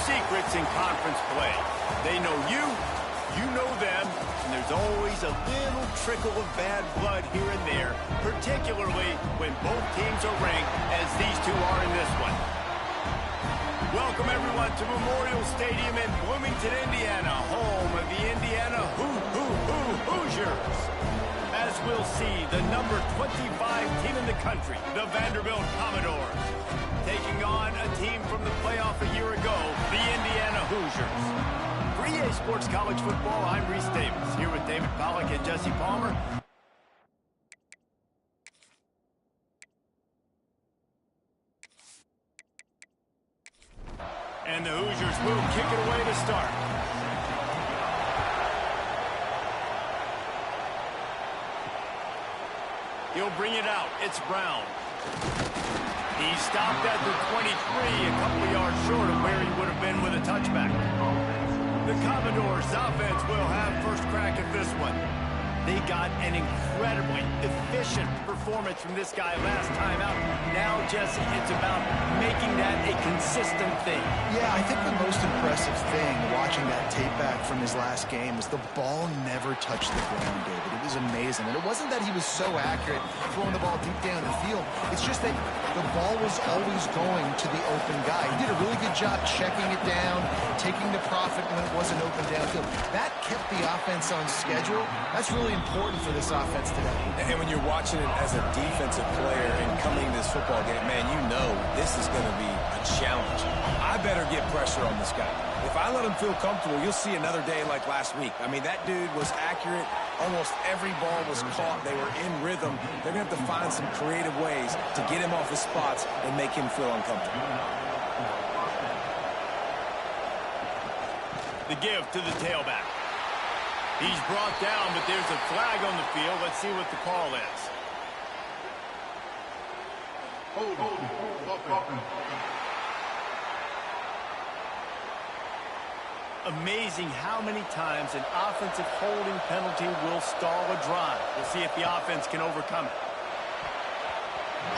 secrets in conference play. They know you, you know them, and there's always a little trickle of bad blood here and there, particularly when both teams are ranked as these two are in this one. Welcome, everyone, to Memorial Stadium in Bloomington, Indiana, home of the Indiana Hoosiers. As we'll see, the number 25 team in the country, the Vanderbilt Commodores, taking on a team from the playoff a year ago, the Indiana Hoosiers. For EA Sports College Football, I'm Reese Davis, here with David Pollack and Jesse Palmer. And the Hoosiers will kick it away to start. He'll bring it out. It's Brown. He stopped at the 23, a couple of yards short of where he would have been with a touchback. The Commodores offense will have first crack at this one. They got an incredibly efficient performance from this guy last time out. Now, Jesse, it's about making that a consistent thing. Yeah, I think the most impressive thing watching that tape back from his last game is the ball never touched the ground, David. It was amazing. And it wasn't that he was so accurate throwing the ball deep down the field. It's just that the ball was always going to the open guy. He did a really good job checking it down, taking the profit when it wasn't open downfield. That kept the offense on schedule. That's really important for this offense today. And when you're watching it as a defensive player and coming to this football game, man, you know this is going to be a challenge. I better get pressure on this guy. If I let him feel comfortable, you'll see another day like last week. I mean, that dude was accurate. Almost every ball was caught. They were in rhythm. They're going to have to find some creative ways to get him off his spots and make him feel uncomfortable. The give to the tailback. He's brought down, but there's a flag on the field. Let's see what the call is. Amazing how many times an offensive holding penalty will stall a drive. We'll see if the offense can overcome it.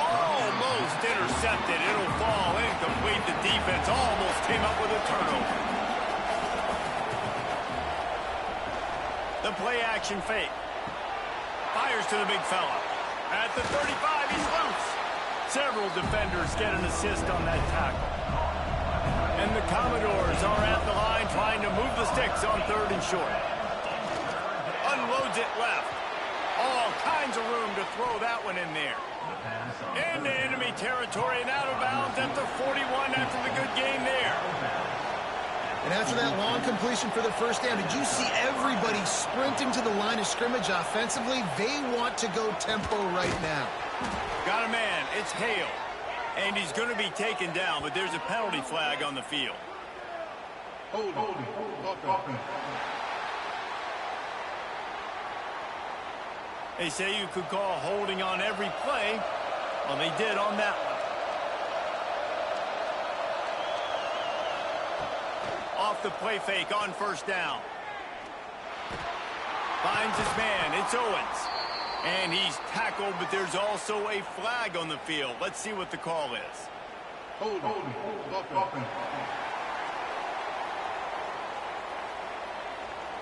Almost intercepted. It'll fall incomplete. The defense almost came up with a turnover. The play-action fake. Fires to the big fella. At the 35, he's loose. Several defenders get an assist on that tackle. And the Commodores are at the line trying to move the sticks on 3rd and short. Unloads it left. All kinds of room to throw that one in there. Into enemy territory and out of bounds at the 41 after the good game there. And after that long completion for the first down, did you see everybody sprinting to the line of scrimmage offensively? They want to go tempo right now. Got a man. It's Hale. And he's going to be taken down, but there's a penalty flag on the field. They say you could call holding on every play. Well, they did on that one. Off the play fake on 1st down. Finds his man. It's Owens. And he's tackled, but there's also a flag on the field. Let's see what the call is.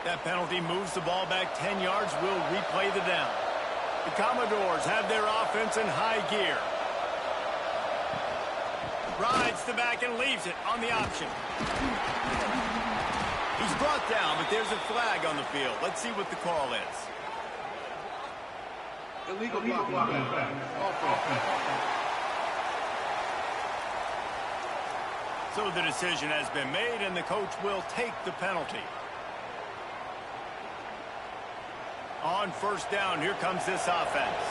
That penalty moves the ball back 10 yards. We'll replay the down. The Commodores have their offense in high gear. Rides the back and leaves it on the option. He's brought down, but there's a flag on the field. Let's see what the call is. Illegal blocking. So the decision has been made, and the coach will take the penalty. On 1st down, here comes this offense.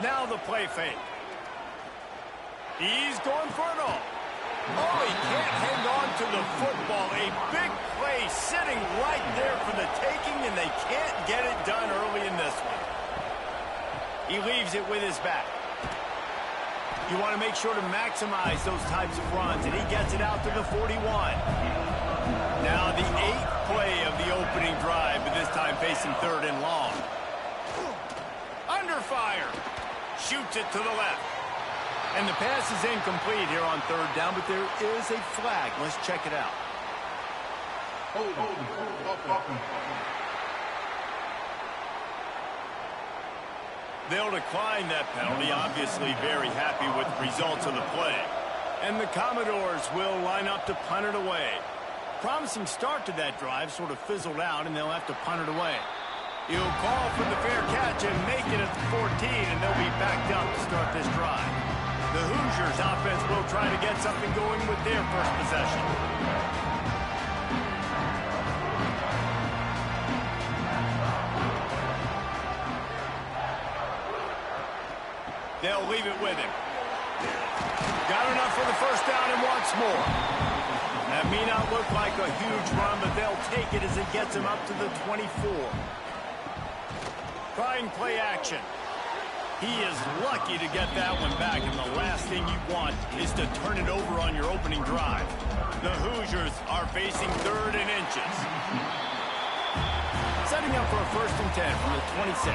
Now the play fake. He's going for it all. Oh, he can't hang on to the football. A big play sitting right there for the taking, and they can't get it done early in this one. He leaves it with his back. You want to make sure to maximize those types of runs, and he gets it out to the 41. Now the 8th play of the opening drive, but this time facing 3rd and long. Under fire. shoots it to the left. And the pass is incomplete here on third down, but there is a flag. Let's check it out. They'll decline that penalty, obviously very happy with the results of the play. And the Commodores will line up to punt it away. Promising start to that drive, sort of fizzled out, and they'll have to punt it away. He'll call for the fair catch and make it at the 14, and they'll be backed up to start this drive. The Hoosiers offense will try to get something going with their first possession. They'll leave it with him. Got enough for the first down and wants more. That may not look like a huge run, but they'll take it as it gets him up to the 24. Trying play action. He is lucky to get that one back, and the last thing you want is to turn it over on your opening drive. The Hoosiers are facing 3rd and inches. Setting up for a 1st and 10 from the 26.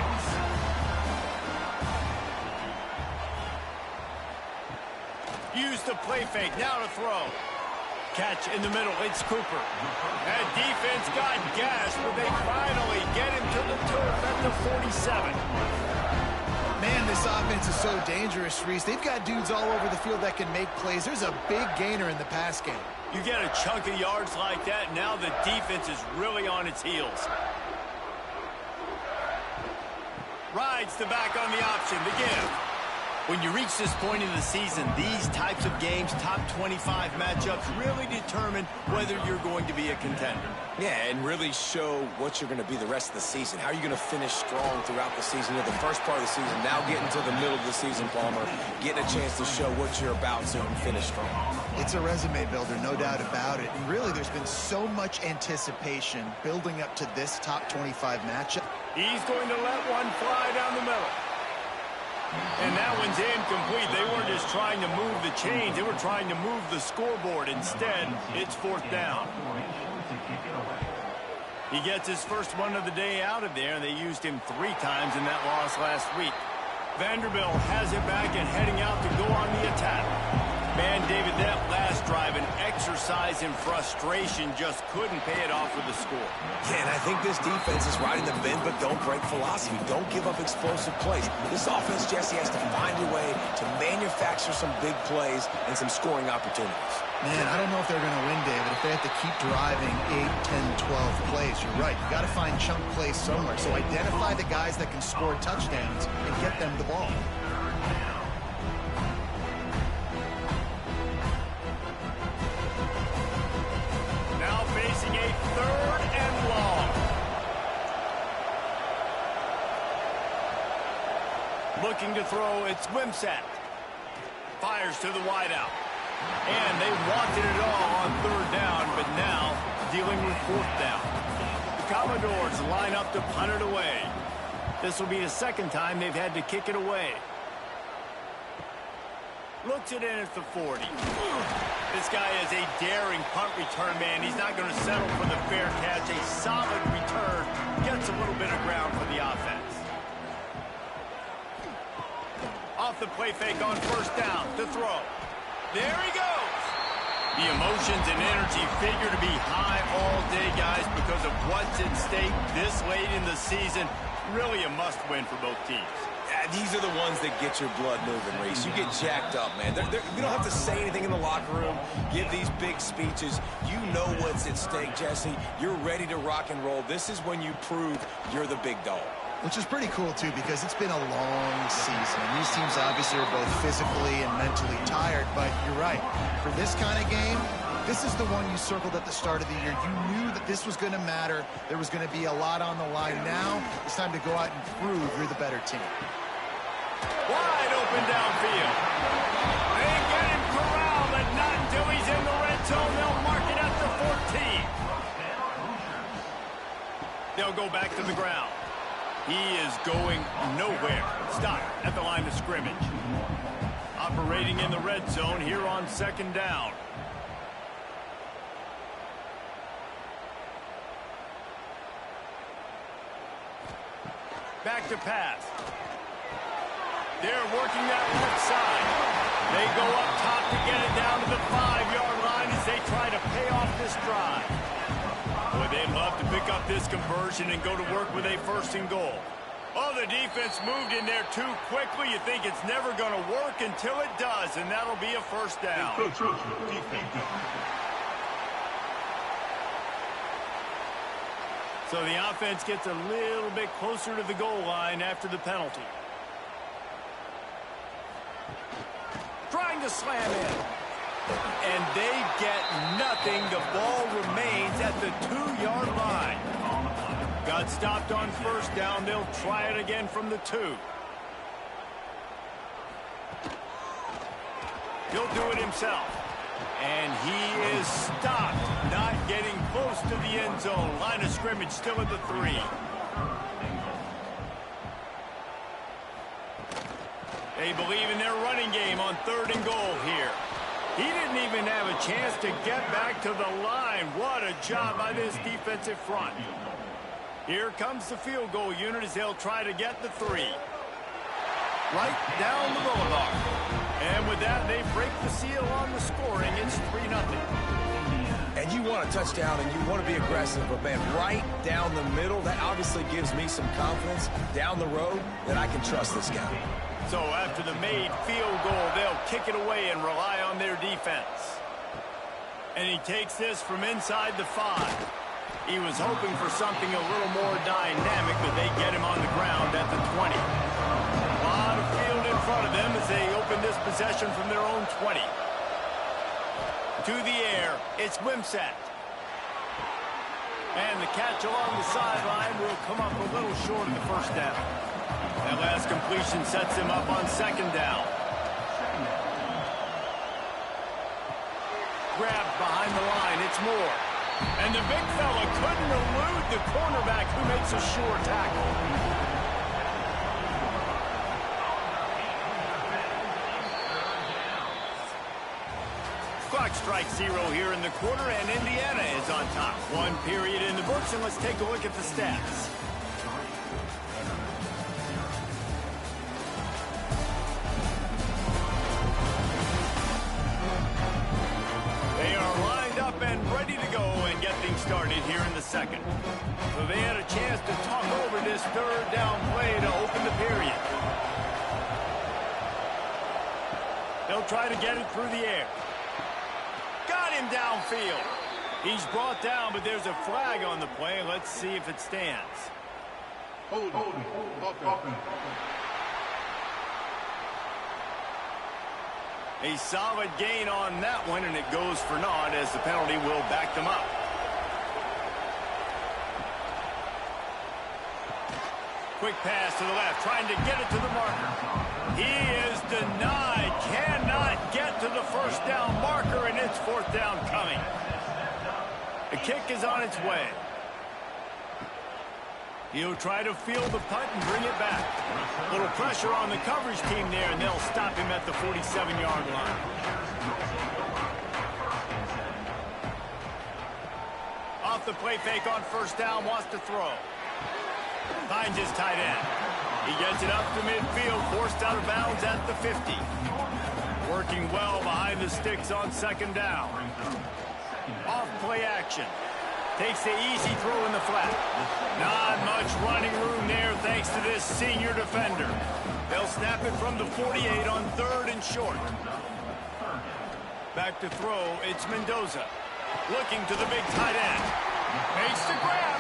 Use the play fake, now to throw. Catch in the middle, it's Cooper. That defense got gashed, but they finally get him to the turf at the 47. Man, this offense is so dangerous, Reese. They've got dudes all over the field that can make plays. There's a big gainer in the pass game. You get a chunk of yards like that, now the defense is really on its heels. Rides the back on the option, the give. When you reach this point in the season, these types of games, top 25 matchups, really determine whether you're going to be a contender. Yeah, and really show what you're going to be the rest of the season. How are you going to finish strong throughout the season? You know, the first part of the season, now getting to the middle of the season, Palmer, getting a chance to show what you're about so you can finish strong. It's a resume builder, no doubt about it. And really, there's been so much anticipation building up to this top 25 matchup. He's going to let one fly down the middle. And that one's incomplete. They weren't just trying to move the chains. They were trying to move the scoreboard. Instead, it's 4th down. He gets his first one of the day out of there. They used him 3 times in that loss last week. Vanderbilt has it back and heading out to go on the attack. Man, David, that last drive, an exercise in frustration, just couldn't pay it off with the score. Yeah, and I think this defense is riding the bend but don't break philosophy. Don't give up explosive plays. This offense, Jesse, has to find a way to manufacture some big plays and some scoring opportunities. Man, I don't know if they're going to win, David, if they have to keep driving 8, 10, 12 plays. You're right. You got to find chunk plays somewhere. So identify the guys that can score touchdowns and get them the ball. Now facing a 3rd and long. Looking to throw, it's Wimsatt. Fires to the wideout. And they wanted it all on 3rd down, but now dealing with 4th down. The Commodores line up to punt it away. This will be the 2nd time they've had to kick it away. Looks it in at the 40. This guy is a daring punt return man. He's not going to settle for the fair catch. A solid return. Gets a little bit of ground for the offense. Off the play fake on 1st down to throw. There he goes. The emotions and energy figure to be high all day, guys, because of what's at stake this late in the season. Really a must-win for both teams. Yeah, these are the ones that get your blood moving, Reese. You get jacked up, man. You don't have to say anything in the locker room, give these big speeches. You know what's at stake, Jesse. You're ready to rock and roll. This is when you prove you're the big dog. Which is pretty cool, too, because it's been a long season. These teams obviously are both physically and mentally tired, but you're right. For this kind of game, this is the one you circled at the start of the year. You knew that this was going to matter. There was going to be a lot on the line. Now, it's time to go out and prove you're the better team. Wide open downfield. They get him corralled, but not until he's in the red zone. They'll mark it at the 14. They'll go back to the ground. He is going nowhere. Stop at the line of scrimmage. Operating in the red zone here on 2nd down. Back to pass. They're working that left side. They go up top to get it down to the 5-yard line as they try to pay off this drive. Boy, they'd love to pick up this conversion and go to work with a 1st and goal. Oh, the defense moved in there too quickly. You think it's never going to work until it does, and that'll be a 1st down. So the offense gets a little bit closer to the goal line after the penalty. Trying to slam in. And they get nothing. The ball remains at the 2-yard line. Got stopped on 1st down. They'll try it again from the 2. He'll do it himself. And he is stopped, not getting close to the end zone. Line of scrimmage still at the 3. They believe in their running game on 3rd and goal here. He didn't even have a chance to get back to the line. What a job by this defensive front. Here comes the field goal unit as they'll try to get the 3. Right down the boulevard. And with that, they break the seal on the scoring. It's 3-0. And you want a touchdown and you want to be aggressive, but man, right down the middle, that obviously gives me some confidence down the road that I can trust this guy. So after the made field goal, they'll kick it away and rely on their defense. And he takes this from inside the 5. He was hoping for something a little more dynamic, but they get him on the ground at the 20. A lot of field in front of them as they open this possession from their own 20. To the air, it's Wimsatt. And the catch along the sideline will come up a little short of the 1st down. That last completion sets him up on 2nd down. Grabbed behind the line, it's Moore. And the big fella couldn't elude the cornerback who makes a sure tackle. Clock strikes 0 here in the quarter, and Indiana is on top. 1 period in the books, and let's take a look at the stats. They are lined up and ready to go and get things started here in the 2nd. So they had a chance to talk over this 3rd down play to open the period. They'll try to get it through the air. Got him downfield. He's brought down, but there's a flag on the play. Let's see if it stands. Hold. A solid gain on that one, and it goes for naught as the penalty will back them up. Quick pass to the left, trying to get it to the marker. He is denied, cannot get to the 1st down marker, and it's 4th down coming. The kick is on its way. He'll try to field the punt and bring it back. A little pressure on the coverage team there, and they'll stop him at the 47-yard line. Off the play fake on 1st down, wants to throw. Finds his tight end. He gets it up to midfield, forced out of bounds at the 50. Working well behind the sticks on 2nd down. Off play action. Takes the easy throw in the flat. Not much running room there thanks to this senior defender. They'll snap it from the 48 on 3rd and short. Back to throw, it's Mendoza. Looking to the big tight end. Makes the grab.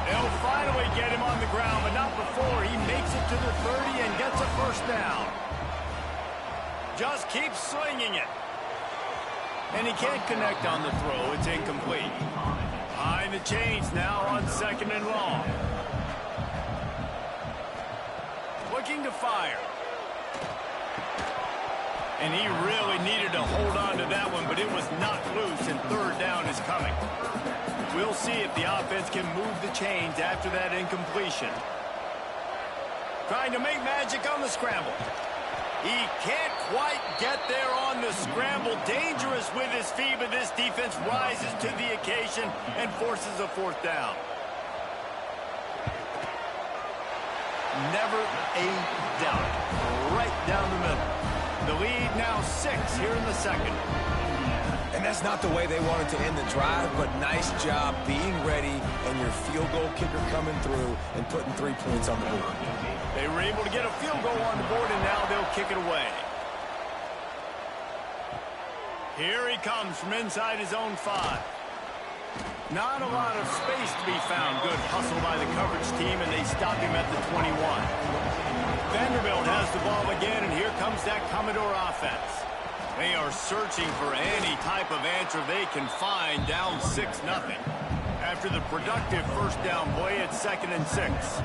They'll finally get him on the ground, but not before he makes it to the 30 and gets a 1st down. Just keeps slinging it. And he can't connect on the throw. It's incomplete. Behind the chains now on 2nd and long. Looking to fire. And he really needed to hold on to that one, but it was knocked loose, and 3rd down is coming. We'll see if the offense can move the chains after that incompletion. Trying to make magic on the scramble. He can't quite get there on the scramble. Dangerous with his feet, but this defense rises to the occasion and forces a 4th down. Never a doubt. Right down the middle. The lead now 6 here in the second. And that's not the way they wanted to end the drive, but nice job being ready and your field goal kicker coming through and putting 3 points on the board. They were able to get a field goal on the board, and now they'll kick it away. Here he comes from inside his own 5. Not a lot of space to be found. Good hustle by the coverage team, and they stop him at the 21. Vanderbilt has the ball again, and here comes that Commodore offense. They are searching for any type of answer they can find, down 6-0. After the productive first down play, it's 2nd and 6.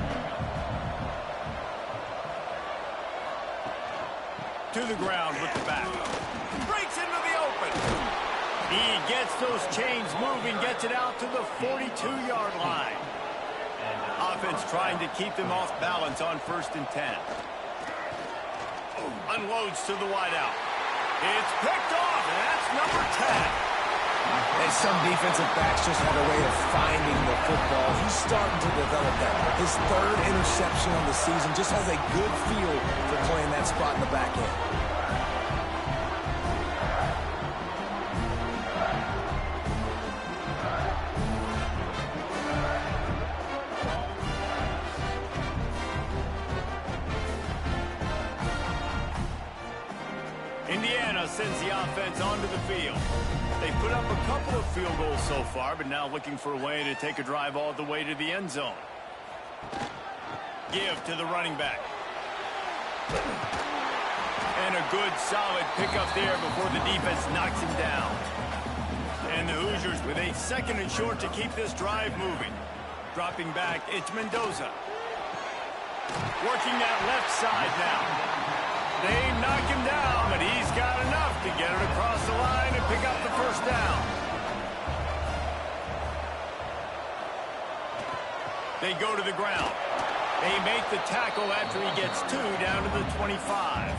To the ground with the back. Breaks into the open. He gets those chains moving, gets it out to the 42-yard line. Offense trying to keep them off balance on 1st and 10. Unloads to the wideout. It's picked off, and that's number 10. And some defensive backs just have a way of finding the football. He's starting to develop that. His 3rd interception on the season just has a good feel for playing that spot in the back end. Indiana sends the offense onto the field. They put up a couple of field goals so far, but now looking for a way to take a drive all the way to the end zone. Give to the running back. And a good, solid pickup there before the defense knocks him down. And the Hoosiers with a 2nd and short to keep this drive moving. Dropping back, it's Mendoza. Working that left side now. They knock him down, but he's got enough to get it across the line and pick up the first down. They go to the ground. They make the tackle after he gets 2 down to the 25.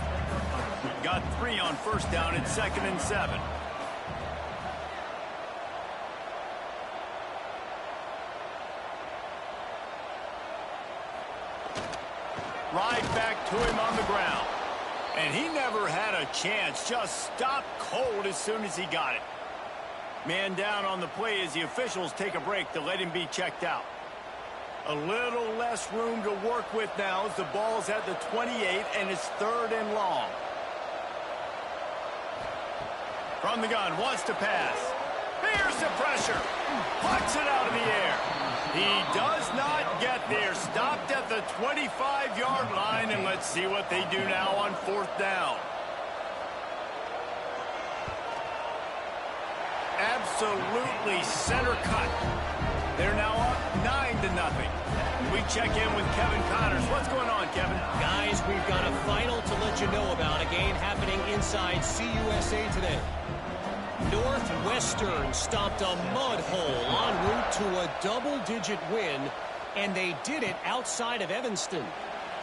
Got 3 on 1st down at 2nd and 7. Right back to him on the ground. And he never had a chance. Just stopped cold as soon as he got it. Man down on the play as the officials take a break to let him be checked out. A little less room to work with now as the ball's at the 28 and it's 3rd and long. From the gun, wants to pass. Here's the pressure. Pucks it out of the air. He does not get there. Stopped at the 25-yard line, and let's see what they do now on 4th down. Absolutely center cut. They're now up 9-0. We check in with Kevin Connors. What's going on, Kevin? Guys, we've got a final to let you know about. A game happening inside CUSA today. Northwestern stopped a mud hole en route to a double-digit win, and they did it outside of Evanston.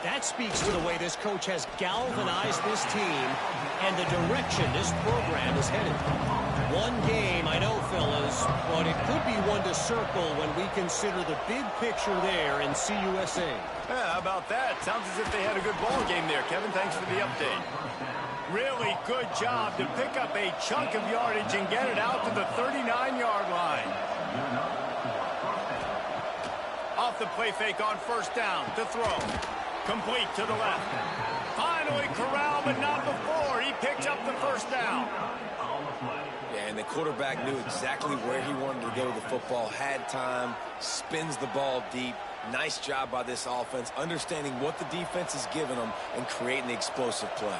That speaks to the way this coach has galvanized this team and the direction this program is headed. One game, I know, fellas, but it could be one to circle when we consider the big picture there in CUSA. Yeah, how about that? Sounds as if they had a good ball game there, Kevin. Thanks for the update. Really good job to pick up a chunk of yardage and get it out to the 39-yard line. Off the play fake on 1st down to throw. Complete to the left. Finally corralled, but not before. He picks up the 1st down. Yeah, and the quarterback knew exactly where he wanted to go with the football, had time, spins the ball deep. Nice job by this offense, understanding what the defense is giving them and creating the explosive play.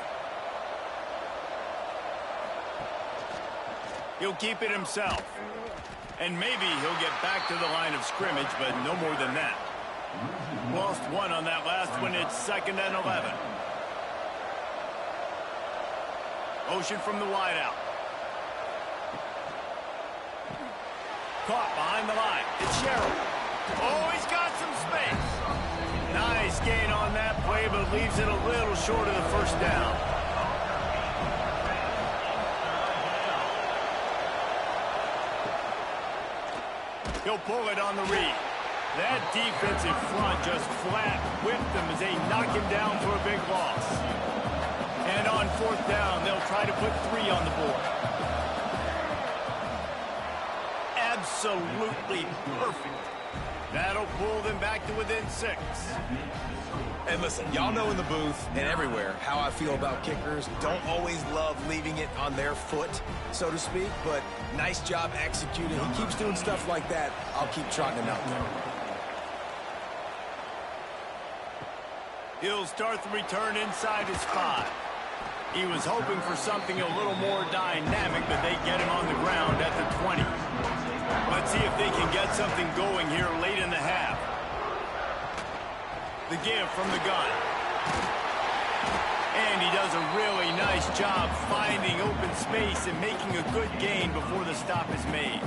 He'll keep it himself. And maybe he'll get back to the line of scrimmage, but no more than that. Lost 1 on that last one. It's 2nd and 11. Motion from the wideout. Caught behind the line. It's Sherrill. Oh, he's got some space. Nice gain on that play, but leaves it a little short of the 1st down. He'll pull it on the read. That defensive front just flat whipped them as they knock him down for a big loss. And on fourth down, they'll try to put 3 on the board. Absolutely perfect. That'll pull them back to within 6. And listen, y'all know in the booth and everywhere how I feel about kickers. Don't always love leaving it on their foot, so to speak, but nice job executing. He keeps doing stuff like that. I'll keep trotting him out there. He'll start the return inside his 5. He was hoping for something a little more dynamic, but they get him on the ground at the 20. Let's see if they can get something going here late in the half. The give from the gun. And he does a really nice job finding open space and making a good gain before the stop is made.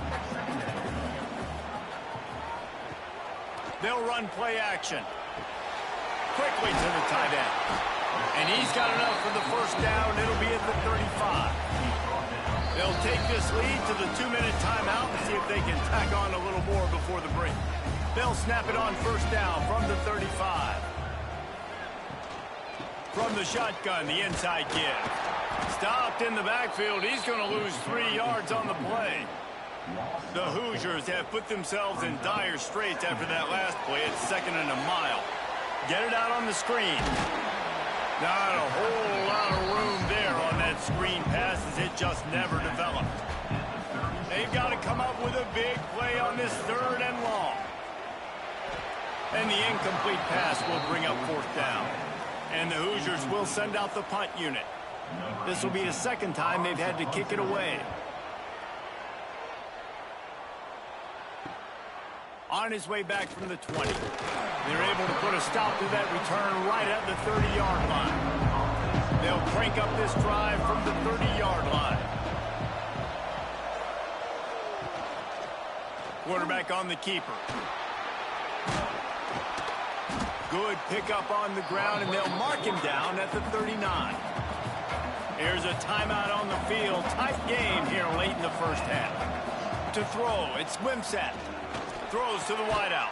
They'll run play action. Quickly to the tight end. And he's got enough for the first down. It'll be at the 35. They'll take this lead to the 2-minute timeout and see if they can tack on a little more before the break. They'll snap it on first down from the 35. From the shotgun, the inside give. Stopped in the backfield. He's going to lose 3 yards on the play. The Hoosiers have put themselves in dire straits after that last play. It's 2nd and a mile. Get it out on the screen. Not a whole lot of room there on that screen pass as it just never developed. They've got to come up with a big play on this 3rd and long. And the incomplete pass will bring up 4th down. And the Hoosiers will send out the punt unit. This will be the 2nd time they've had to kick it away. On his way back from the 20. They're able to put a stop to that return right at the 30-yard line. They'll crank up this drive from the 30-yard line. Quarterback on the keeper. Good pickup on the ground, and they'll mark him down at the 39. Here's a timeout on the field. Tight game here late in the first half. To throw, it's Wimsatt. Throws to the wideout.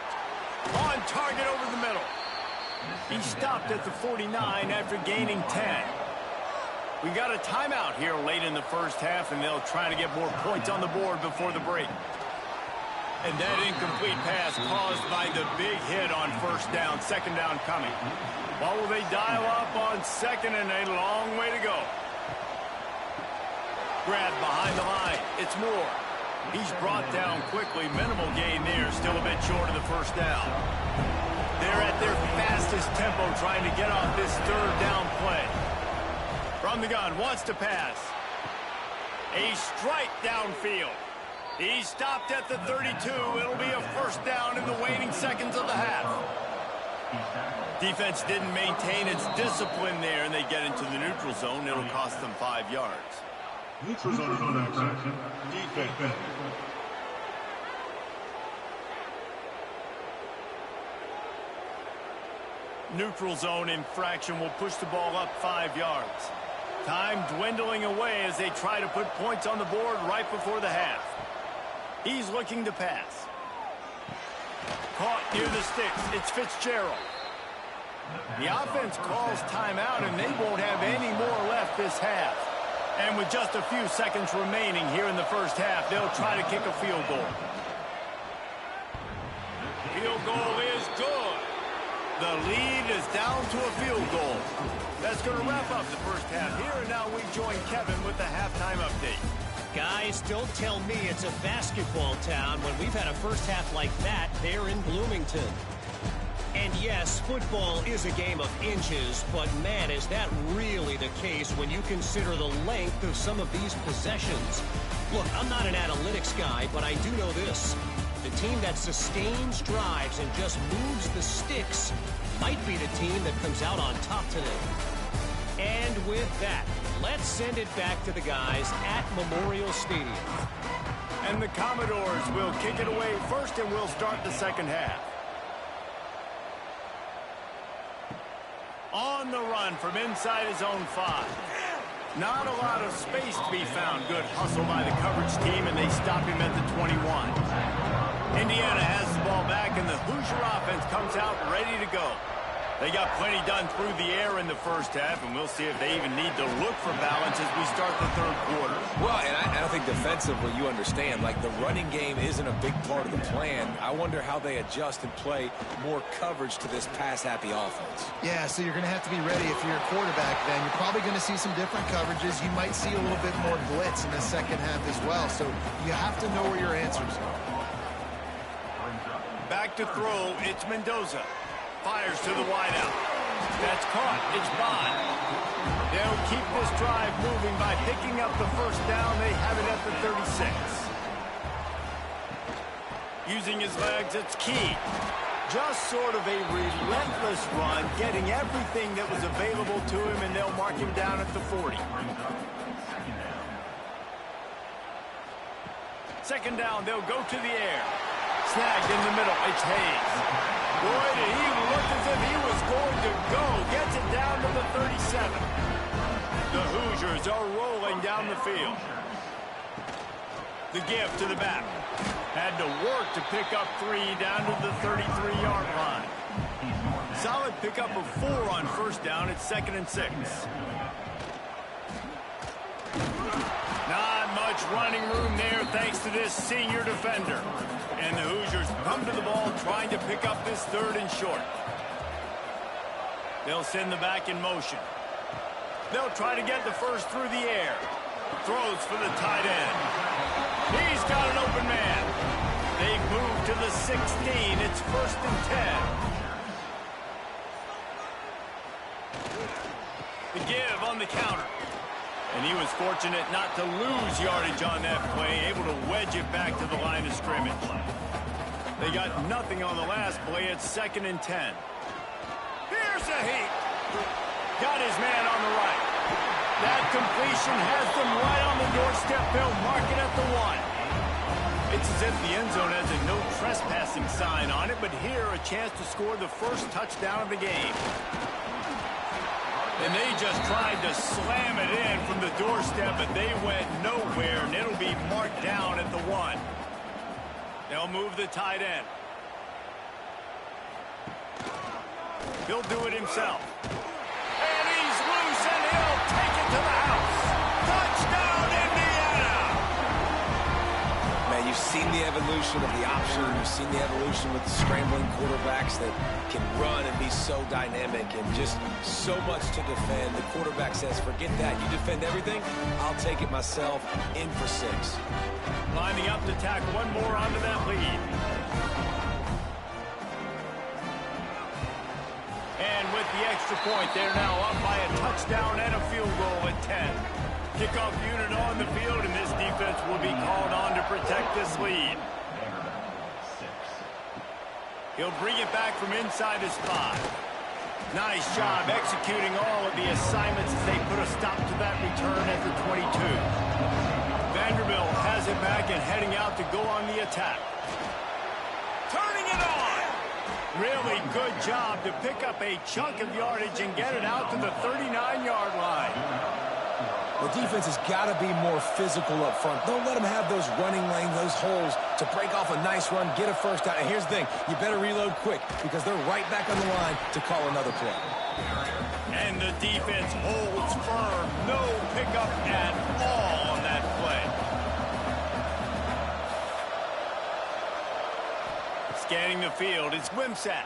On target over the middle. He stopped at the 49 after gaining 10. We got a timeout here late in the first half, and they'll try to get more points on the board before the break. And that incomplete pass caused by the big hit on first down, 2nd down coming. What will they dial up on 2nd and a long way to go? Grab behind the line. It's Moore. He's brought down quickly. Minimal gain there. Still a bit short of the first down. They're at their fastest tempo trying to get off this 3rd down play. From the gun, wants to pass. A strike downfield. He stopped at the 32. It'll be a first down in the waning seconds of the half. Defense didn't maintain its discipline there, and they get into the neutral zone. It'll cost them 5 yards. Neutral zone action. Defense. Neutral zone infraction will push the ball up 5 yards. Time dwindling away as they try to put points on the board right before the half. He's looking to pass. Caught near the sticks. It's Fitzgerald. The offense calls timeout, and they won't have any more left this half. And with just a few seconds remaining here in the first half, they'll try to kick a field goal. Field goal is good. The lead is down to a field goal. That's going to wrap up the first half here, and now we join Kevin with the halftime update. Guys, don't tell me it's a basketball town when we've had a first half like that there in Bloomington. And yes, football is a game of inches, but man, is that really the case when you consider the length of some of these possessions. Look, I'm not an analytics guy, but I do know this. The team that sustains drives and just moves the sticks might be the team that comes out on top today. And with that, let's send it back to the guys at Memorial Stadium. And the Commodores will kick it away first, and we'll start the second half. On the run from inside his own 5. Not a lot of space to be found. Good hustle by the coverage team, and they stop him at the 21. Indiana has the ball ball back, and the Hoosier offense comes out ready to go. They got plenty done through the air in the first half, and we'll see if they even need to look for balance as we start the third quarter. Well, and I think defensively, you understand, like the running game isn't a big part of the plan. I wonder how they adjust and play more coverage to this pass-happy offense. Yeah, so you're going to have to be ready if you're a quarterback then. You're probably going to see some different coverages. You might see a little bit more blitz in the second half as well, so you have to know where your answers are. Back to throw, it's Mendoza. Fires to the wideout. That's caught. It's Bond. They'll keep this drive moving by picking up the first down. They have it at the 36. Using his legs, it's Key. Just sort of a relentless run, getting everything that was available to him, and they'll mark him down at the 40. Second down, they'll go to the air. Snagged in the middle, it's Hayes. Boy, did he look as if he was going to go. Gets it down to the 37. The Hoosiers are rolling down the field. The give to the back. Had to work to pick up 3 down to the 33-yard line. Solid pickup of 4 on first down. It's 2nd and 6. Not much running room there thanks to this senior defender. And the Hoosiers come to the ball trying to pick up this 3rd and short. They'll send the back in motion. They'll try to get the first through the air. Throws for the tight end. He's got an open man. They move to the 16. It's 1st and 10. The give on the counter. And he was fortunate not to lose yardage on that play, able to wedge it back to the line of scrimmage. They got nothing on the last play. It's 2nd and 10. Here's a heat. Got his man on the right. That completion has them right on the doorstep. They'll mark it at the 1. It's as if the end zone has a no trespassing sign on it, but here a chance to score the first touchdown of the game. And they just tried to slam it in from the doorstep, but they went nowhere, and it'll be marked down at the 1. They'll move the tight end. He'll do it himself. And he's loose, and he'll take it to the house. Touchdown, Indiana! Man, you've seen the evolution of the option. You've seen the evolution with the scrambling quarterbacks that can run and be so dynamic and just so much to defend. The quarterback says, forget that. You defend everything, I'll take it myself. In for 6. Lining up to tack one more onto that lead. And with the extra point, they're now up by a touchdown and a field goal at 10. Kickoff unit on the field, and this defense will be called on to protect this lead. He'll bring it back from inside his 5. Nice job executing all of the assignments as they put a stop to that return at the 22. Vanderbilt has it back and heading out to go on the attack. Turning it on! Really good job to pick up a chunk of yardage and get it out to the 39-yard line. The defense has got to be more physical up front. Don't let them have those running lanes, those holes to break off a nice run, get a first down. And here's the thing, you better reload quick because they're right back on the line to call another play. And the defense holds firm. No pickup at all on that play. Scanning the field, it's Wimsatt.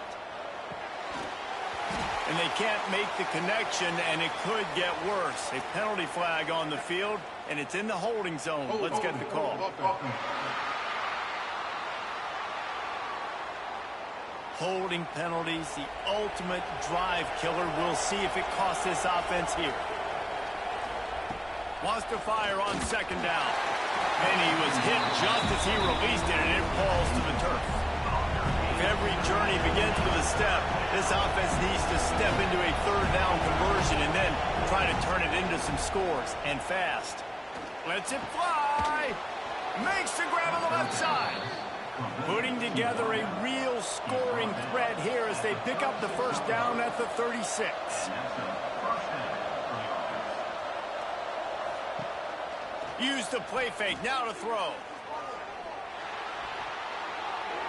And they can't make the connection, and it could get worse. A penalty flag on the field, and it's in the holding zone. Let's get the call. Holding penalties, the ultimate drive killer. We'll see if it costs this offense here. Wants to fire on 2nd down. And he was hit just as he released it, and it falls to the turf. Every journey begins with a step. This offense needs to step into a 3rd down conversion and then try to turn it into some scores, and fast. Lets it fly. Makes the grab on the left side. Putting together a real scoring threat here as they pick up the first down at the 36. Use the play fake. Now to throw.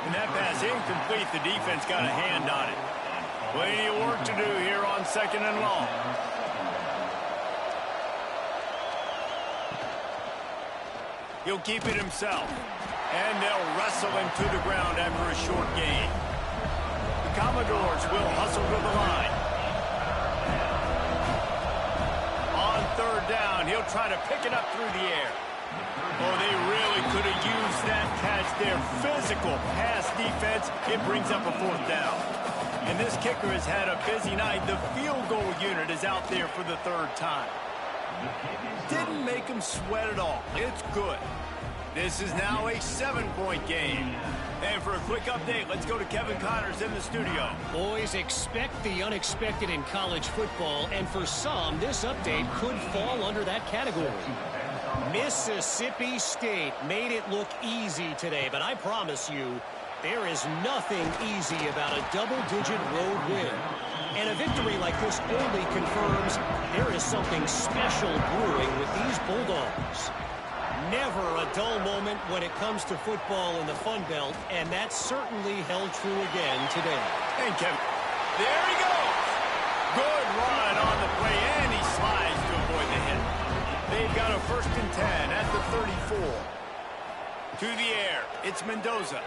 And that pass incomplete. The defense got a hand on it. Plenty of work to do here on 2nd and long. He'll keep it himself. And they'll wrestle him to the ground after a short gain. The Commodores will hustle to the line. On 3rd down, he'll try to pick it up through the air. Oh, they really could have used that catch there. Physical pass defense. It brings up a 4th down. And this kicker has had a busy night. The field goal unit is out there for the 3rd time. Didn't make him sweat at all. It's good. This is now a 7-point game. And for a quick update, let's go to Kevin Connors in the studio. Boys, expect the unexpected in college football, and for some, this update could fall under that category. Mississippi State made it look easy today, but I promise you, there is nothing easy about a double-digit road win. And a victory like this only confirms there is something special brewing with these Bulldogs. Never a dull moment when it comes to football in the Fun Belt, and that certainly held true again today. And Kevin, there he goes. Good run on the play, and he slides to avoid the hit. They've got a 1st and 10 at the 34. To the air, it's Mendoza.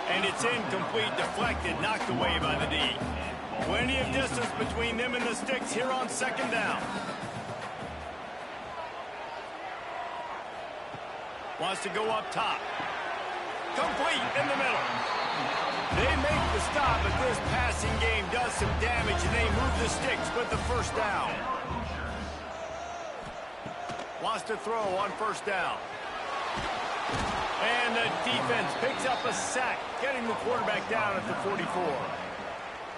And it's incomplete, deflected, knocked away by the D. Plenty of distance between them and the sticks here on 2nd down. Wants to go up top. Complete in the middle. They make the stop, but this passing game does some damage, and they move the sticks with the 1st down. Wants to throw on 1st down. And the defense picks up a sack, getting the quarterback down at the 44.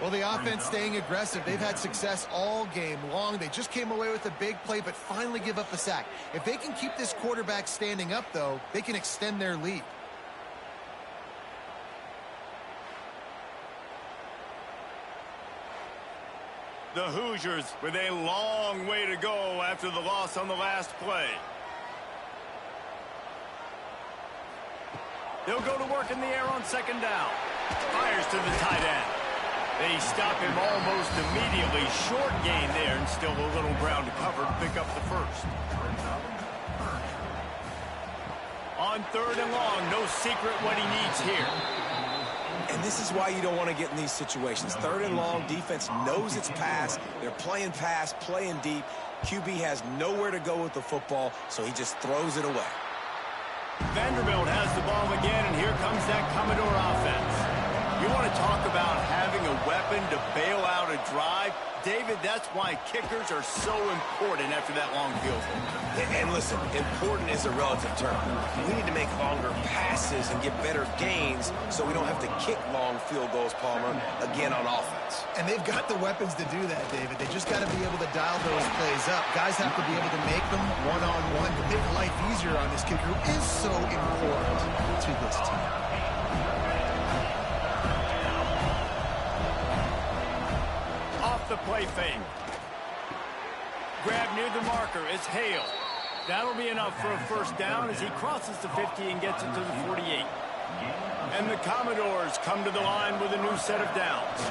Well, the offense staying aggressive. They've had success all game long. They just came away with a big play, but finally give up a sack. If they can keep this quarterback standing up, though, they can extend their lead. The Hoosiers with a long way to go after the loss on the last play. They'll go to work in the air on 2nd down. Fires to the tight end. They stop him almost immediately. Short gain there, and still a little ground to cover to pick up the 1st. On 3rd and long, no secret what he needs here. And this is why you don't want to get in these situations. 3rd and long, defense knows it's pass. They're playing pass, playing deep. QB has nowhere to go with the football, so he just throws it away. Vanderbilt has the ball again, and here comes that Commodore offense. You want to talk about having a weapon to bail out a drive? David, that's why kickers are so important after that long field goal. And listen, important is a relative term. We need to make longer passes and get better gains so we don't have to kick long field goals, Palmer, again on offense. And they've got the weapons to do that, David. They just got to be able to dial those plays up. Guys have to be able to make them one-on-one to make life easier on this kicker, who is so important to this team. The play fake. Grab near the marker. It's Hale. That'll be enough for a 1st down as he crosses the 50 and gets it to the 48. And the Commodores come to the line with a new set of downs.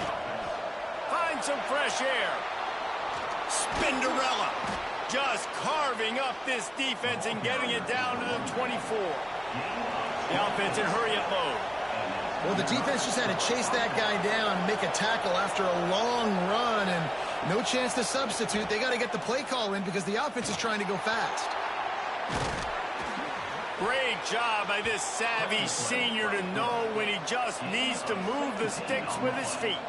Find some fresh air. Spinderella just carving up this defense and getting it down to the 24. The offense in hurry up mode. Well, the defense just had to chase that guy down and make a tackle after a long run, and no chance to substitute. They got to get the play call in because the offense is trying to go fast. Great job by this savvy senior to know when he just needs to move the sticks with his feet.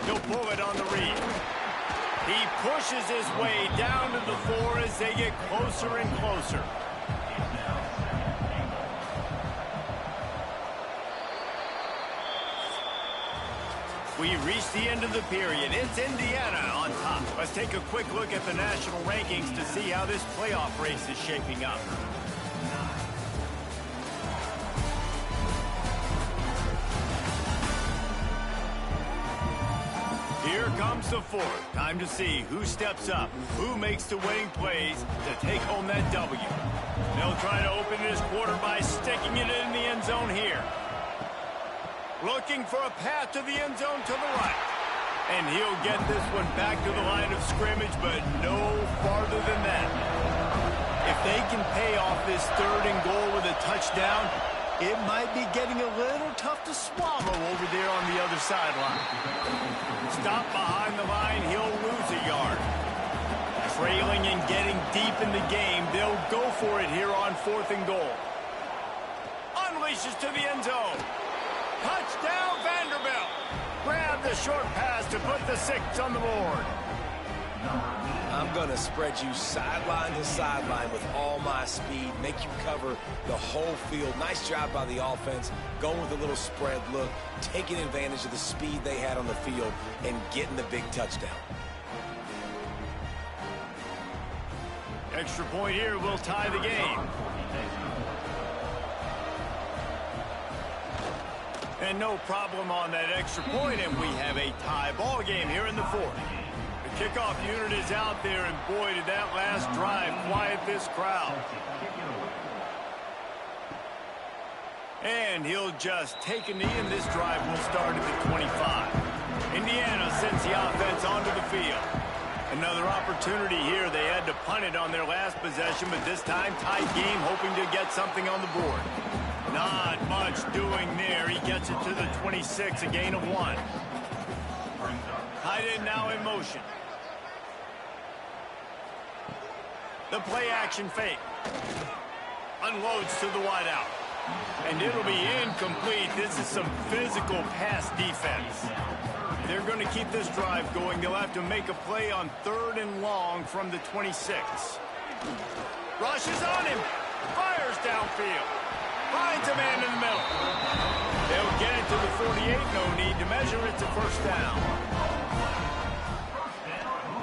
He'll pull it on the read. He pushes his way down to the 4 as they get closer and closer. We reach the end of the period. It's Indiana on top. Let's take a quick look at the national rankings to see how this playoff race is shaping up. Here comes the fourth. Time to see who steps up, who makes the winning plays to take home that W. They'll try to open this quarter by sticking it in the end zone here. Looking for a path to the end zone to the right. And he'll get this one back to the line of scrimmage, but no farther than that. If they can pay off this 3rd and goal with a touchdown, it might be getting a little tough to swallow over there on the other sideline. Stop behind the line, he'll lose a yard. Trailing and getting deep in the game, they'll go for it here on 4th and goal. Unleashes to the end zone. Touchdown, Vanderbilt. Grab the short pass to put the 6 on the board. I'm going to spread you sideline to sideline with all my speed, make you cover the whole field. Nice job by the offense, going with a little spread look, taking advantage of the speed they had on the field, and getting the big touchdown. Extra point here will tie the game. And no problem on that extra point, and we have a tie ball game here in the 4th. The kickoff unit is out there, and boy, did that last drive quiet this crowd. And he'll just take a knee, and this drive will start at the 25. Indiana sends the offense onto the field. Another opportunity here. They had to punt it on their last possession, but this time tight game, hoping to get something on the board. Not much doing there. He gets it to the 26, a gain of 1. Tight end now in motion. The play action fake. Unloads to the wideout. And it'll be incomplete. This is some physical pass defense. They're going to keep this drive going. They'll have to make a play on 3rd and long from the 26. Rushes on him. Fires downfield. Finds a man in the middle. They'll get it to the 48. No need to measure it to 1st down.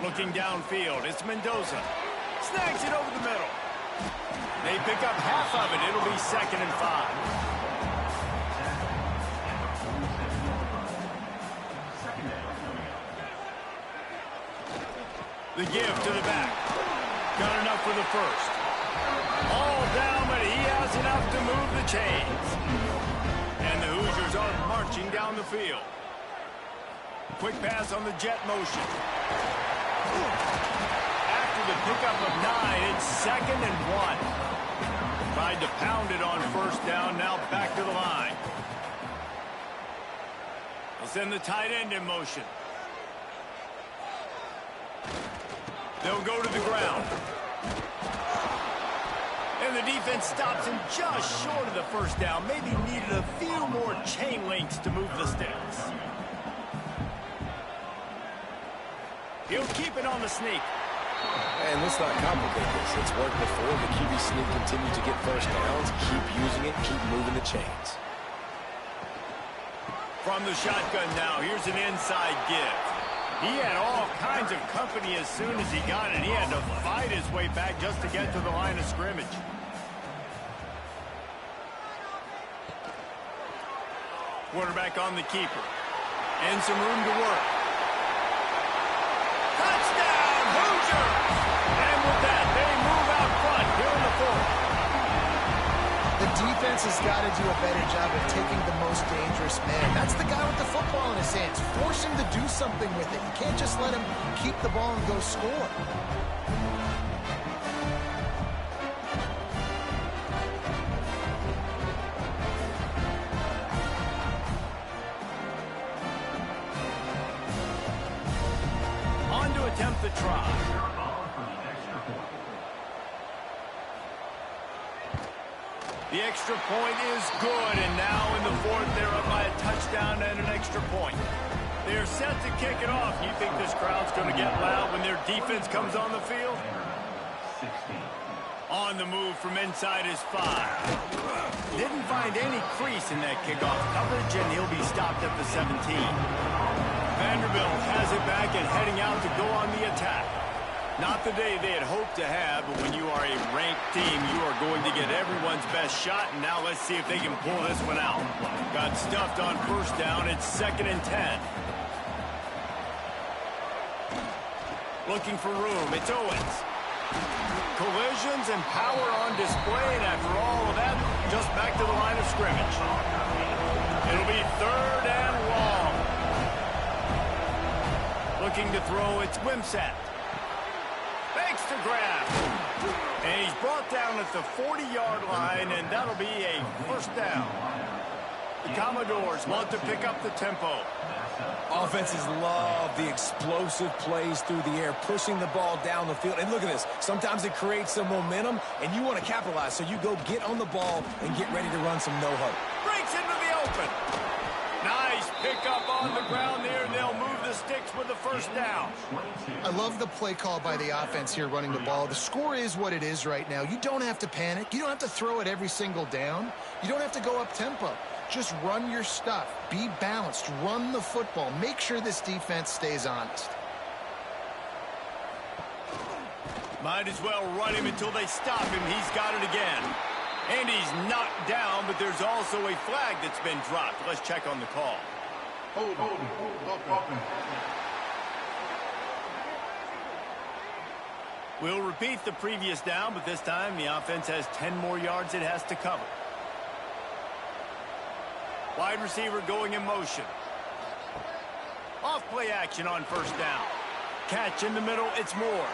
Looking downfield. It's Mendoza. Snags it over the middle. They pick up half of it. It'll be 2nd and 5. The give to the back. Got enough for the 1st. All down, but he has enough to move the chains. And the Hoosiers are marching down the field. Quick pass on the jet motion. After the pickup of 9, it's 2nd and 1. Tried to pound it on 1st down, now back to the line. They'll send the tight end in motion. They'll go to the ground. And the defense stops him just short of the 1st down. Maybe needed a few more chain links to move the sticks. He'll keep it on the sneak. And let's not complicate this. It's worked before. The QB sneak continues to get 1st downs. Keep using it. Keep moving the chains. From the shotgun now, here's an inside give. He had all kinds of company as soon as he got it. He had to fight his way back just to get to the line of scrimmage. Quarterback on the keeper. And some room to work. Touchdown, Hoosiers! And with that, they move out front here in the 4th. The defense has got to do a better job of taking the most dangerous man. That's the guy with the football in his hands. Force him to do something with it. You can't just let him keep the ball and go score. On to attempt the try. The extra point is good, and now in the 4th, they're up by a touchdown and an extra point. They're set to kick it off. You think this crowd's going to get loud when their defense comes on the field? On the move from inside his 5. Didn't find any crease in that kickoff coverage, and he'll be stopped at the 17. Vanderbilt has it back and heading out to go on the attack. Not the day they had hoped to have, but when you are a ranked team, you are going to get everyone's best shot, and now let's see if they can pull this one out. Got stuffed on 1st down. It's 2nd and 10. Looking for room. It's Owens. Collisions and power on display, and after all of that, just back to the line of scrimmage. It'll be 3rd and long. Looking to throw, it's Wimsatt. Fakes to grab. And he's brought down at the 40-yard line, and that'll be a 1st down. The Commodores want to pick up the tempo. Offenses love the explosive plays through the air, pushing the ball down the field. And look at this. Sometimes it creates some momentum, and you want to capitalize. So you go get on the ball and get ready to run some no-huddle. Breaks into the open. Nice pickup on the ground there, and they'll move the sticks with the 1st down. I love the play call by the offense here running the ball. The score is what it is right now. You don't have to panic. You don't have to throw it every single down. You don't have to go up tempo. Just run your stuff. Be balanced. Run the football. Make sure this defense stays honest. Might as well run him until they stop him. He's got it again. And he's knocked down, but there's also a flag that's been dropped. Let's check on the call. Hold offense. We'll repeat the previous down, but this time the offense has 10 more yards it has to cover. Wide receiver going in motion. Off play action on 1st down. Catch in the middle, it's Moore.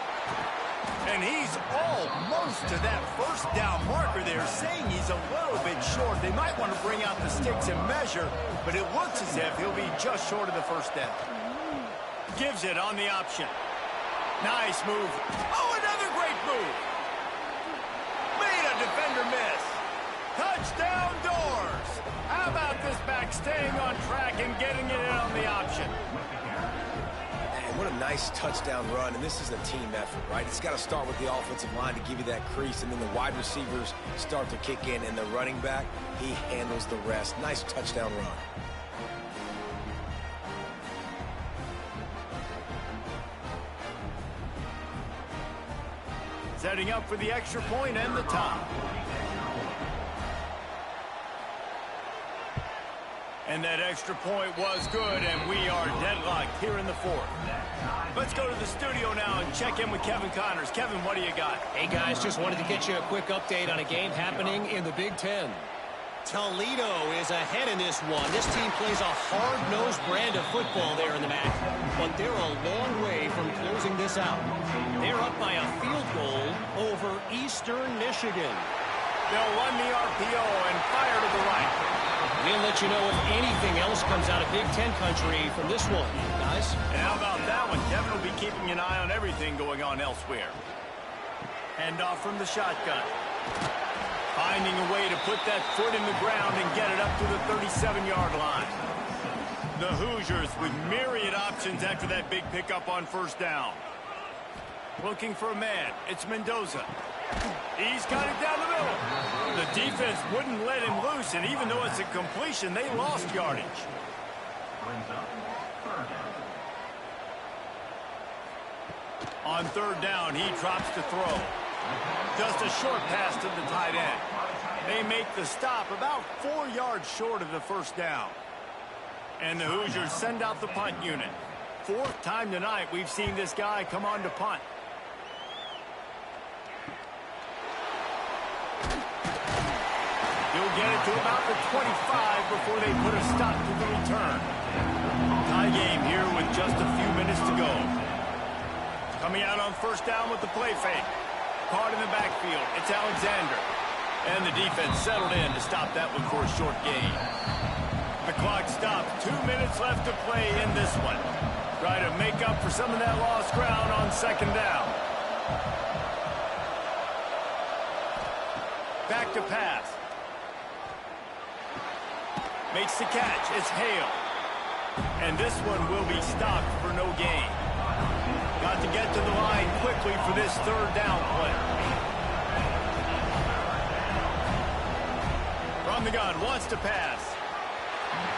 And he's almost to that 1st down marker there, saying he's a little bit short. They might want to bring out the sticks and measure, but it looks as if he'll be just short of the 1st down. Gives it on the option. Nice move. Oh, another great move. Made a defender miss. Touchdown Doors. How about this back staying on track and getting it in on the option? Man, what a nice touchdown run, and this is a team effort, right? It's got to start with the offensive line to give you that crease, and then the wide receivers start to kick in, and the running back, he handles the rest. Nice touchdown run. Setting up for the extra point and the top. And that extra point was good, and we are deadlocked here in the 4th. Let's go to the studio now and check in with Kevin Connors. Kevin, what do you got? Hey, guys, just wanted to get you a quick update on a game happening in the Big Ten. Toledo is ahead in this one. This team plays a hard-nosed brand of football there in the MAC, but they're a long way from closing this out. They're up by a field goal over Eastern Michigan. They'll run the RPO and fire to the right. We'll let you know if anything else comes out of Big Ten country from this one, guys. And how about that one? Kevin will be keeping an eye on everything going on elsewhere. Handoff from the shotgun. Finding a way to put that foot in the ground and get it up to the 37-yard line. The Hoosiers with myriad options after that big pickup on 1st down. Looking for a man. It's Mendoza. He's got it down the middle. The defense wouldn't let him loose, and even though it's a completion, they lost yardage. On 3rd down, he drops to throw. Just a short pass to the tight end. They make the stop about 4 yards short of the 1st down. And the Hoosiers send out the punt unit. 4th time tonight we've seen this guy come on to punt. He'll get it to about the 25 before they put a stop to the return. Tie game here with just a few minutes to go. Coming out on 1st down with the play fake. Caught in the backfield. It's Alexander. And the defense settled in to stop that one for a short gain. The clock stops. 2 minutes left to play in this one. Try to make up for some of that lost ground on 2nd down. Back to pass. Makes the catch. It's Hale. And this one will be stopped for no gain. Got to get to the line quickly for this 3rd down play. From the gun, wants to pass.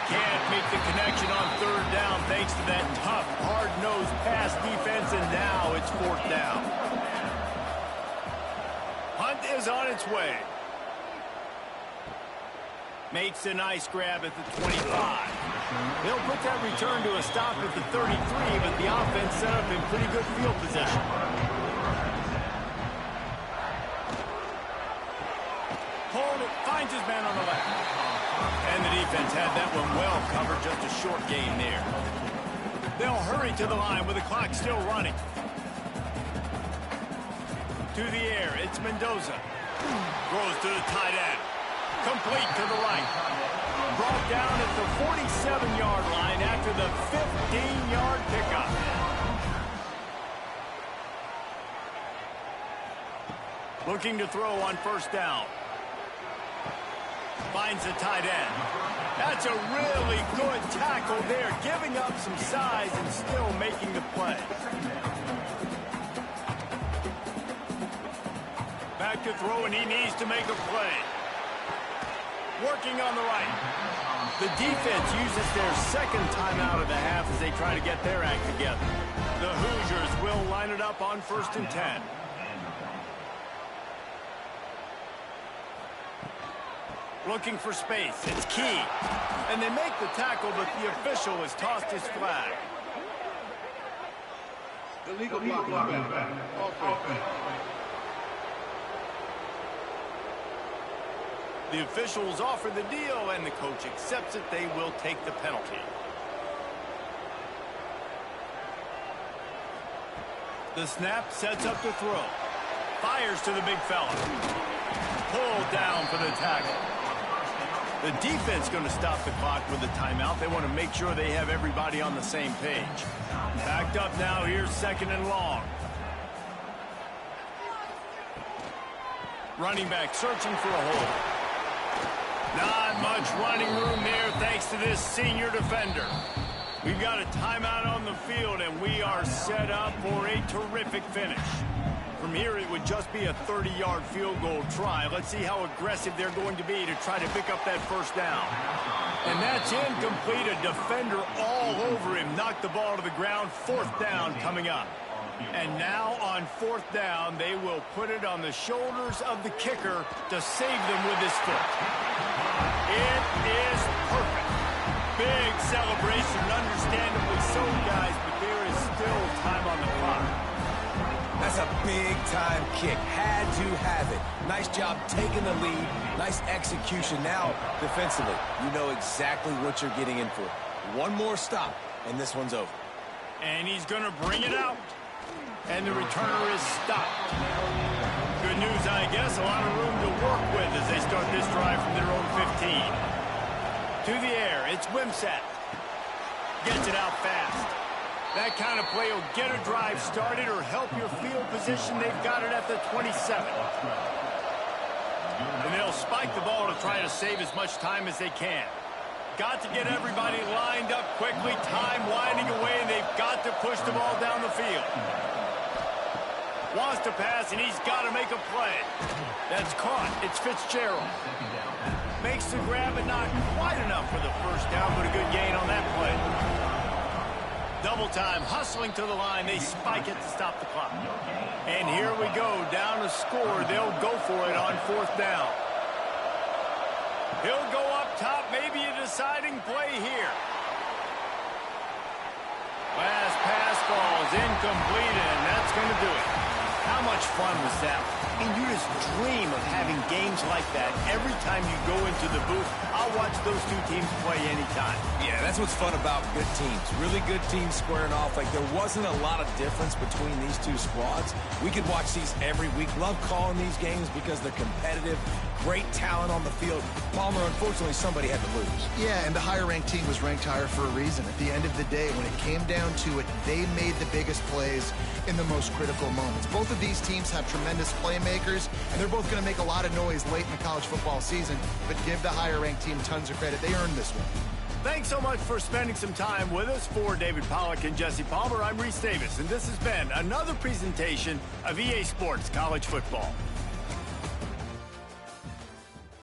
Can't make the connection on 3rd down thanks to that tough, hard-nosed pass defense, and now it's 4th down. Hunt is on its way. Makes a nice grab at the 25. They'll put that return to a stop at the 33, but the offense set up in pretty good field position. Hold it, finds his man on the left. And the defense had that one well covered, just a short gain there. They'll hurry to the line with the clock still running. To the air, it's Mendoza. Throws to the tight end. Complete to the right. Brought down at the 47-yard line after the 15-yard pickup. Looking to throw on first down. Finds the tight end. That's a really good tackle there, giving up some size and still making the play. Back to throw, and he needs to make a play. Working on the right. The defense uses their second timeout of the half as they try to get their act together. The Hoosiers will line it up on 1st and 10. Looking for space. It's Key. And they make the tackle, but the official has tossed his flag. Illegal block. Offense. The officials offer the deal, and the coach accepts it. They will take the penalty. The snap sets up to throw. Fires to the big fella. Pulled down for the tackle. The defense going to stop the clock with the timeout. They want to make sure they have everybody on the same page. Backed up now. Here's 2nd and long. Running back searching for a hole. Not much running room there thanks to this senior defender. We've got a timeout on the field, and we are set up for a terrific finish. From here, it would just be a 30-yard field goal try. Let's see how aggressive they're going to be to try to pick up that first down. And that's incomplete. A defender all over him. Knocked the ball to the ground. 4th down coming up. And now on 4th down, they will put it on the shoulders of the kicker to save them with his foot. It is perfect. Big celebration, understandably so, guys, but there is still time on the clock. That's a big-time kick. Had to have it. Nice job taking the lead. Nice execution. Now, defensively, you know exactly what you're getting in for. One more stop, and this one's over. And he's going to bring it out. And the returner is stopped. Good news, I guess. A lot of room to work with as they start this drive from their own 15. To the air, it's Wimsatt. Gets it out fast. That kind of play will get a drive started or help your field position. They've got it at the 27. And they'll spike the ball to try to save as much time as they can. Got to get everybody lined up quickly. Time winding away, and they've got to push the ball down the field. Wants to pass, and he's got to make a play. That's caught. It's Fitzgerald. Makes the grab, but not quite enough for the first down, but a good gain on that play. Double time, hustling to the line. They spike it to stop the clock. And here we go, down to score. They'll go for it on 4th down. He'll go up top, maybe a deciding play here. Last pass falls incomplete, and that's going to do it. How much fun was that? I mean, you just dream of having games like that every time you go into the booth. I'll watch those two teams play anytime. Yeah, that's what's fun about good teams. Really good teams squaring off. Like, there wasn't a lot of difference between these two squads. We could watch these every week. Love calling these games because they're competitive. Great talent on the field. Palmer, unfortunately, somebody had to lose. Yeah, and the higher-ranked team was ranked higher for a reason. At the end of the day, when it came down to it, they made the biggest plays in the most critical moments. Both of these teams have tremendous playmakers, and they're both going to make a lot of noise late in the college football season, but give the higher-ranked team tons of credit. They earned this one. Thanks so much for spending some time with us. For David Pollack and Jesse Palmer, I'm Reese Davis, and this has been another presentation of EA Sports College Football.